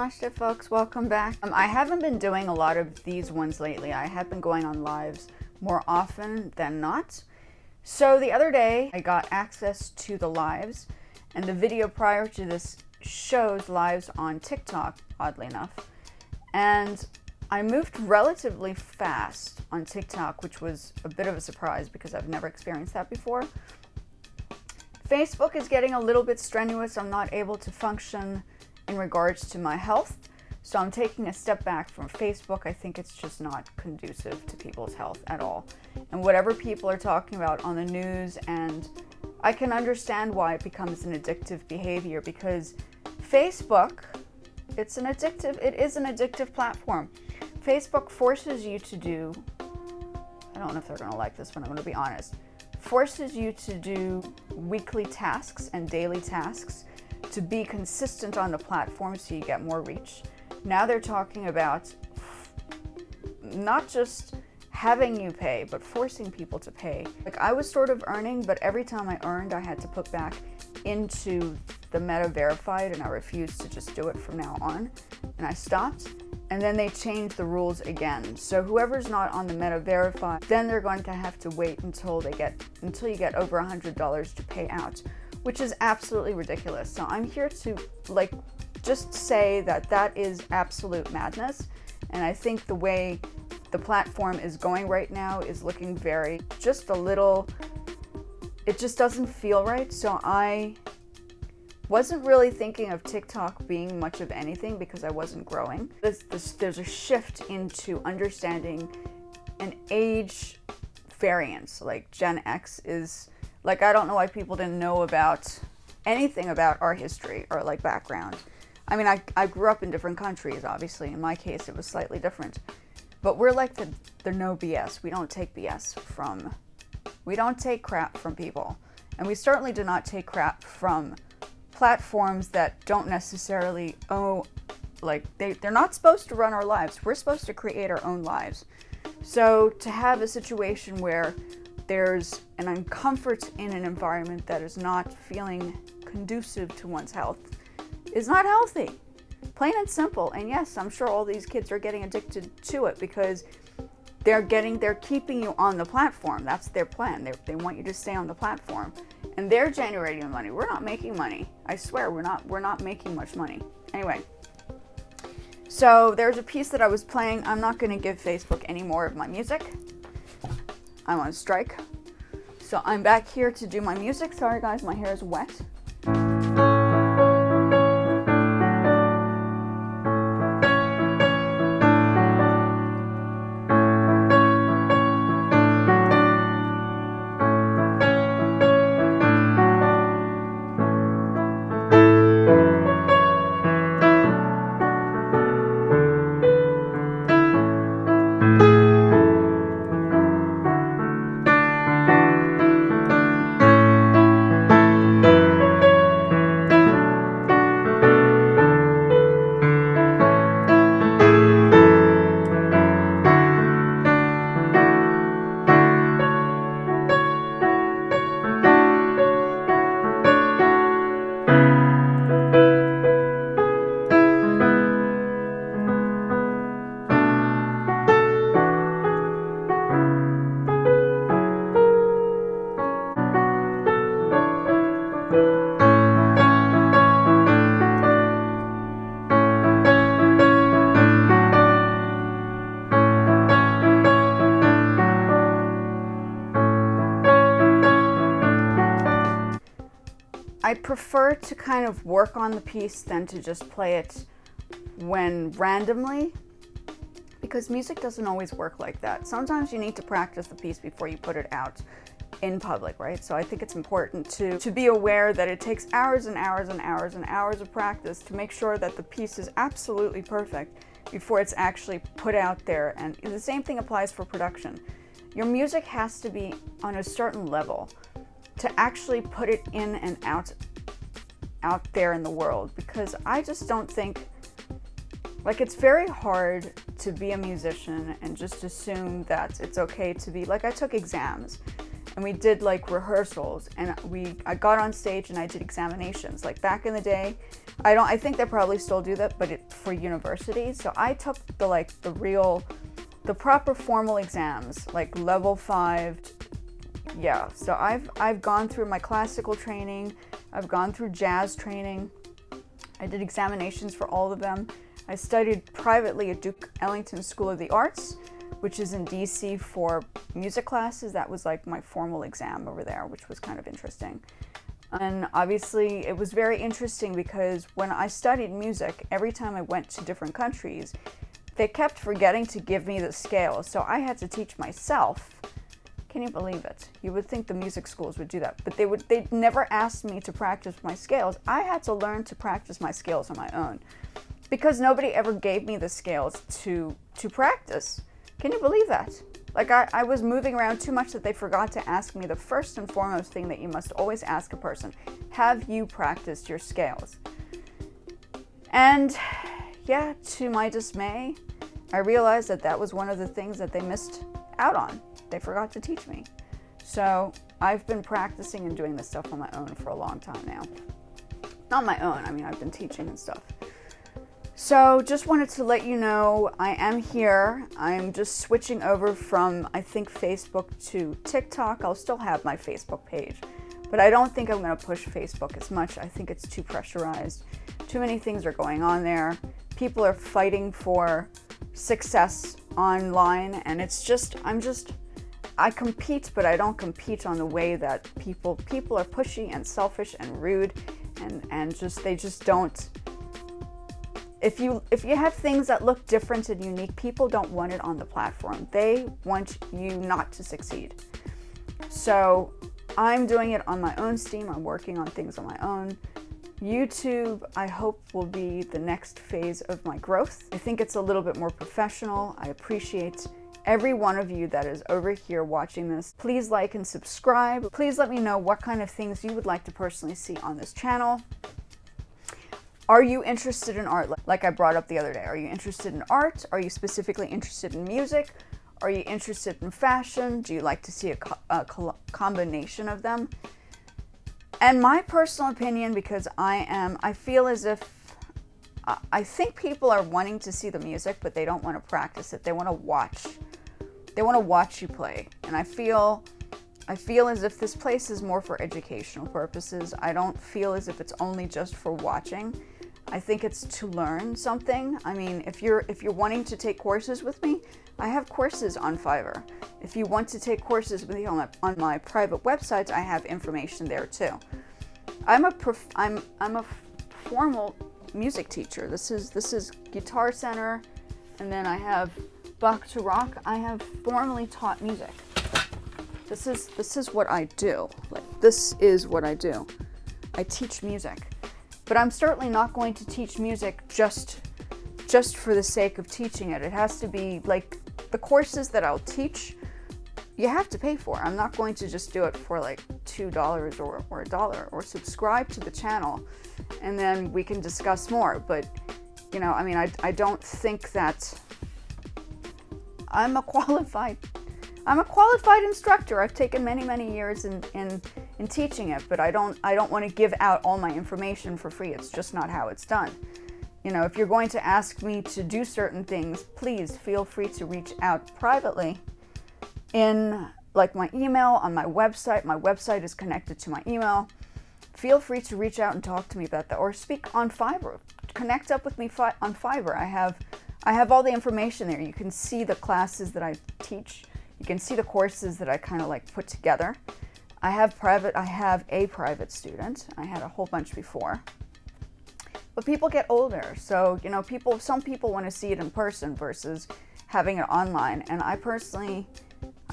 Namaste folks, welcome back. I haven't been doing a lot of these ones lately. I have been going on lives more often than not. So the other day I got access to the lives, and the video prior to this shows lives on TikTok, oddly enough. And I moved relatively fast on TikTok, which was a bit of a surprise because I've never experienced that before. Facebook is getting a little bit strenuous. I'm not able to function in regards to my health, so I'm taking a step back from Facebook. I think it's just not conducive to people's health at all. And whatever people are talking about on the news, and I can understand why it becomes an addictive behavior, because Facebook, it is an addictive platform. Facebook forces you to do, I don't know if they're going to like this one, I'm going to be honest, forces you to do weekly tasks and daily tasks to be consistent on the platform so you get more reach. Now they're talking about not just having you pay, but forcing people to pay. Like, I was sort of earning, but every time I earned, I had to put back into the Meta Verified, and I refused to just do it from now on. And I stopped, and then they changed the rules again. So whoever's not on the Meta Verified, then they're going to have to wait until you get over $100 to pay out, which is absolutely ridiculous. So I'm here to just say that is absolute madness. And I think the way the platform is going right now is looking it just doesn't feel right. So I wasn't really thinking of TikTok being much of anything because I wasn't growing. There's a shift into understanding an age variance. Like Gen X is, like, I don't know why people didn't know about anything about our history or like background. I mean, I grew up in different countries, obviously. In my case, it was slightly different. But we're like the no BS. We don't take we don't take crap from people. And we certainly do not take crap from platforms that don't necessarily they're not supposed to run our lives. We're supposed to create our own lives. So to have a situation where there's an uncomfort in an environment that is not feeling conducive to one's health is not healthy. Plain and simple. And yes, I'm sure all these kids are getting addicted to it because they're keeping you on the platform. That's their plan. They want you to stay on the platform. And they're generating money. We're not making money. I swear, we're not making much money. Anyway, so there's a piece that I was playing. I'm not going to give Facebook any more of my music. I'm on strike. So I'm back here to do my music. Sorry guys, my hair is wet. I prefer to kind of work on the piece than to just play it when randomly, because music doesn't always work like that. Sometimes you need to practice the piece before you put it out in public, right? So I think it's important to be aware that it takes hours and hours and hours and hours of practice to make sure that the piece is absolutely perfect before it's actually put out there. And the same thing applies for production. Your music has to be on a certain level to actually put it in and out there in the world, because I just don't think, like, it's very hard to be a musician and just assume that it's okay to be, like, I took exams and we did like rehearsals and I got on stage and I did examinations. Like back in the day, I think they probably still do that, but for university. So I took the proper formal exams, like level 5. Yeah, so I've gone through my classical training, I've gone through jazz training. I did examinations for all of them. I studied privately at Duke Ellington School of the Arts, which is in DC, for music classes. That was like my formal exam over there, which was kind of interesting. And obviously it was very interesting because when I studied music, every time I went to different countries, they kept forgetting to give me the scales. So I had to teach myself. Can you believe it? You would think the music schools would do that, but they never asked me to practice my scales. I had to learn to practice my scales on my own because nobody ever gave me the scales to practice. Can you believe that? Like I was moving around too much that they forgot to ask me the first and foremost thing that you must always ask a person. Have you practiced your scales? And yeah, to my dismay, I realized that was one of the things that they missed out on. They forgot to teach me. So I've been practicing and doing this stuff on my own for a long time now. Not my own, I mean, I've been teaching and stuff. So just wanted to let you know I am here. I'm just switching over from, I think, Facebook to TikTok. I'll still have my Facebook page, but I don't think I'm going to push Facebook as much. I think it's too pressurized. Too many things are going on there. People are fighting for success online, and it's just, I compete, but I don't compete on the way that people are pushy and selfish and rude, and they just don't. If you have things that look different and unique, people don't want it on the platform. They want you not to succeed. So I'm doing it on my own steam. I'm working on things on my own. YouTube, I hope, will be the next phase of my growth. I think it's a little bit more professional. I appreciate every one of you that is over here watching this. Please like and subscribe. Please let me know what kind of things you would like to personally see on this channel. Are you interested in art, like I brought up the other day? Are you interested in art? Are you specifically interested in music? Are you interested in fashion? Do you like to see a combination of them? And my personal opinion, because I feel as if, I think people are wanting to see the music, but they don't want to practice it. They want to watch. They want to watch you play. And I feel as if this place is more for educational purposes. I don't feel as if it's only just for watching. I think it's to learn something. I mean, if you're wanting to take courses with me, I have courses on Fiverr. If you want to take courses with me on my private websites, I have information there too. I'm a formal music teacher. This is Guitar Center, and then I have Bach to Rock. I have formally taught music. This is what I do. Like, this is what I do. I teach music. But I'm certainly not going to teach music just for the sake of teaching it. It has to be like the courses that I'll teach, you have to pay for. I'm not going to just do it for like $2 or $1, or subscribe to the channel and then we can discuss more. But, you know, I mean, I don't think that I'm a qualified instructor. I've taken many years in teaching it, but I don't want to give out all my information for free. It's just not how it's done. You know, if you're going to ask me to do certain things, please feel free to reach out privately in like my email on my website. My website is connected to my email. Feel free to reach out and talk to me about that, or speak on Fiverr. Connect up with me on Fiverr. I have all the information there. You can see the classes that I teach. You can see the courses that I kind of like put together. I have a private student. I had a whole bunch before. But people get older, so, you know, some people want to see it in person versus having it online. And I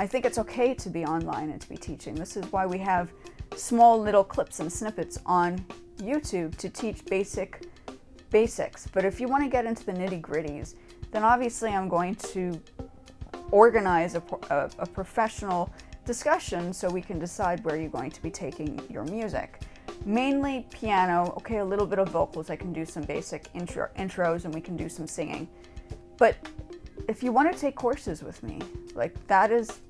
think it's okay to be online and to be teaching. This is why we have small little clips and snippets on YouTube to teach basics. But if you want to get into the nitty-gritties, then obviously I'm going to organize a professional discussion so we can decide where you're going to be taking your music. Mainly piano, okay, a little bit of vocals. I can do some basic intros and we can do some singing. But if you want to take courses with me, like that's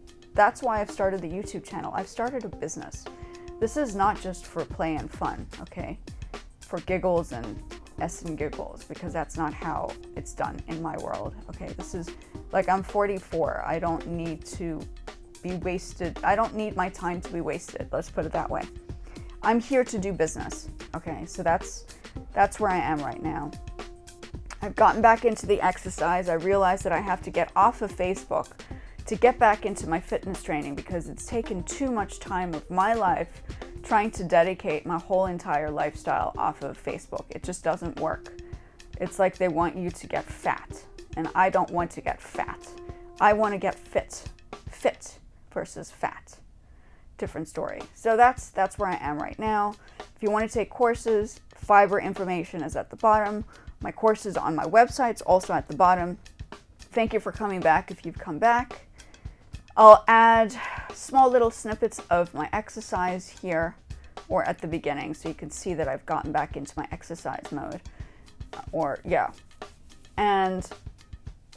why I've started the YouTube channel. I've started a business. This is not just for play and fun, okay? For giggles and essen giggles, because that's not how it's done in my world. Okay, this is like, I'm 44. I don't need to be wasted. I don't need my time to be wasted. Let's put it that way. I'm here to do business. Okay, so that's where I am right now. I've gotten back into the exercise. I realized that I have to get off of Facebook to get back into my fitness training, because it's taken too much time of my life trying to dedicate my whole entire lifestyle off of Facebook. It just doesn't work. It's like they want you to get fat, and I don't want to get fat. I want to get fit. Fit versus fat. Different story. So that's where I am right now. If you want to take courses, Fiverr information is at the bottom. My courses on my website's also at the bottom. Thank you for coming back if you've come back. I'll add small little snippets of my exercise here or at the beginning, so you can see that I've gotten back into my exercise mode. And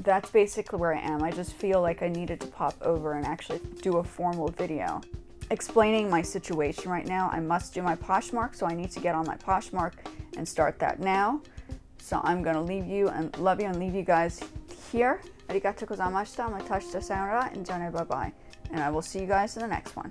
that's basically where I am. I just feel like I needed to pop over and actually do a formal video explaining my situation right now. I must do my Poshmark, so I need to get on my Poshmark and start that now. So I'm gonna leave you and love you and leave you guys here. Arigatou gozaimashita. Matashita sayonara and jane bye bye. And I will see you guys in the next one.